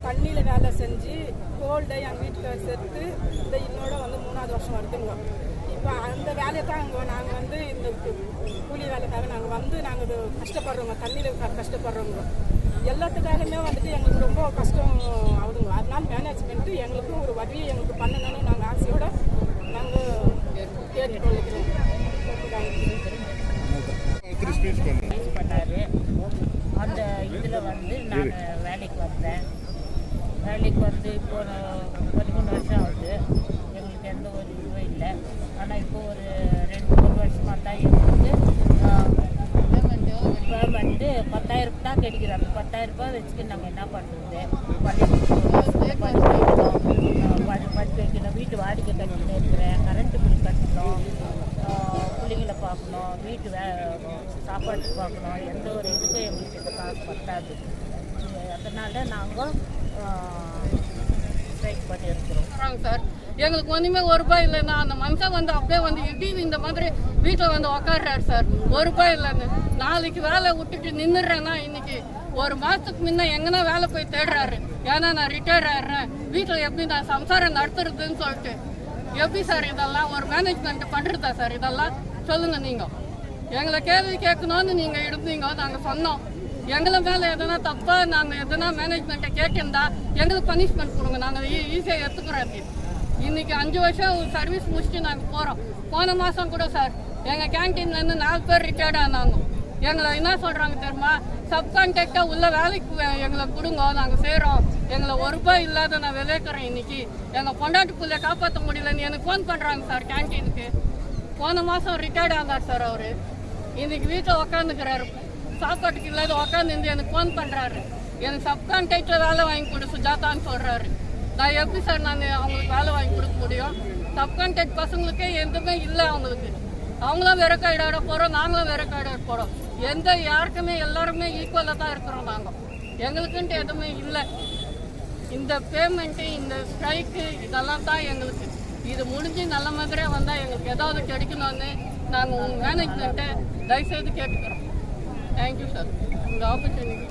தண்ணியில் வேலை செஞ்சு கோல்டை எங்கள் வீட்டுக்கு சேர்த்து இந்த இன்னோட வந்து 3வது வருஷம் வருதுங்க. இப்போ அந்த வேலையை தான் நாங்கள் இந்த கூலி வேலைக்காக நாங்கள் இது கஷ்டப்படுறோங்க. தண்ணியில் கஷ்டப்படுறோங்க. எல்லாத்துக்காகவே எங்களுக்கு ரொம்ப கஷ்டம் ஆகுதுங்க. அதனால மேனேஜ்மெண்ட்டு எங்களுக்கு ஒரு உதவியை எங்களுக்கு பண்ணணும்னு நாங்கள் ஆசையோடு நாங்கள் கேட்டுக்கொள்ளுக்கிறோம். அந்த இதில் நான் வேலைக்கு வந்தேன். வேலைக்கு இப்போ 13 வருஷம் ஆகுது. எங்களுக்கு எந்த ஒரு இதுவும் இல்லை. ஆனால் இப்போ ஒரு 2-3 வருஷமாக தான் எங்களுக்கு பேமெண்ட்டு 10,000 தான் கிடைக்குது. அந்த 10,000 ரூபாய் வச்சுட்டு நாங்கள் என்ன பண்ணுறது? படிப்பு வைக்கணும், வீட்டு வாடகை கட்டின்னு இருக்கிறேன், கரண்ட்டு பில் கட்டணும், பிள்ளைங்களை பார்க்கணும், வீட்டு சாப்பாட்டுக்கு பார்க்கணும். எந்த ஒரு இதுக்கும் எங்களுக்கு இந்த காசு பத்தாது. அதனால் நாங்கள் ஸ்ட்ரைக் பண்ணியிருக்கிறோம் சார். எங்களுக்கு ஒன்றுமே ₹1 இல்லைன்னா அந்த மனுஷன் அப்படியே இடி இந்த மாதிரி வீட்டில் உக்காடுறாரு சார். ₹1 இல்லைன்னு நாளைக்கு வேலை விட்டுட்டு நின்றுடுறேன்னா இன்னைக்கு 1 மாதத்துக்கு முன்ன எங்கன்னா வேலை போய் தேடுறாரு. ஏன்னா நான் ரிட்டையர்ட் ஆயிடுறேன், வீட்டில் எப்படி நான் சம்சாரம் நடத்துறதுன்னு சொல்லிட்டு. எப்படி சார் இதெல்லாம் ஒரு மேனேஜ்மெண்ட் பண்ணுறதா சார்? இதெல்லாம் சொல்லுங்கள். நீங்கள் எங்களை கேள்வி கேட்கணும்னு நீங்கள் இருந்தீங்க, நாங்கள் சொன்னோம். எங்களை மேலே எதனா தப்பாக நாங்கள் எதனா மேனேஜ்மெண்ட்டை கேட்டிருந்தா எங்களுக்கு பனிஷ்மெண்ட் கொடுங்க, நாங்கள் ஈஸியாக எடுத்துக்கிறோம். இன்னைக்கு 5 வருஷம் சர்வீஸ் முடிச்சுட்டு நாங்கள் போகிறோம். போன மாதம் கூட சார் எங்கள் கேன்டீன்லேருந்து 4 பேர் ரிட்டையர்ட் ஆனாங்க. எங்களை என்ன சொல்கிறாங்க தெரியுமா? சப்கான்ட்ராக்டாக உள்ள வேலைக்கு எங்களை கொடுங்க, நாங்கள் செய்கிறோம். எங்களை ₹1 இல்லாத நான் விளைக்கிறேன். இன்னைக்கு எங்கள் பொண்டாட்டி பிள்ளைய காப்பாற்ற முடியலன்னு எனக்கு ஃபோன் பண்ணுறாங்க சார் கேன்டீனுக்கு. போன மாதம் ரிட்டையர்ட் ஆனார் சார். அவர் இன்னைக்கு வீட்டில் உக்காந்துக்கிறாரு, சாப்பாட்டுக்கு இல்லாத உக்காந்து எனக்கு ஃபோன் பண்ணுறாரு. எனக்கு சப்கான்ட்ராக்டில் வேலை வாங்கி கொடு சுஜாதான்னு சொல்கிறாரு. நான் எப்படி சார் அவங்களுக்கு வேலை வாங்கி கொடுக்க முடியும்? சப்கான்ட்ராக்ட் பசங்களுக்கே எதுவுமே இல்லை. அவங்களும் விறக்காயிடாட போகிறோம், நாங்களும் விறக்காயிடாட போகிறோம். யாருக்குமே எல்லாருமே ஈக்குவலாக தான் இருக்கிறோம். நாங்கள் எங்களுக்குன்ட்டு எதுவுமே இல்லை. இந்த பேமெண்ட்டு, இந்த ஸ்ட்ரைக்கு இதெல்லாம் தான் எங்களுக்கு. இது முடிஞ்சு நல்ல மாதிரியாக வந்தால் எங்களுக்கு ஏதாவது கிடைக்கணும்னு நாங்கள் உங்கள் மேனேஜ்மெண்ட்டை தயவுசெய்து கேட்டுக்கிறோம். தேங்க்யூ சார், இந்த ஆப்பர்ச்சுனிட்டி.